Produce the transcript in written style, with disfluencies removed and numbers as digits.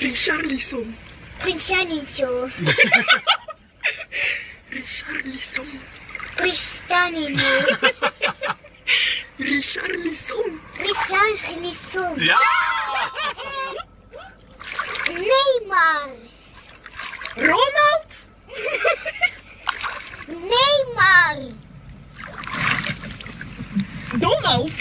Richarlison. Cristiano. Richarlison. Cristiano. Richarlison. Richarlison. Ja! Neymar. Ronald. Neymar. Donald.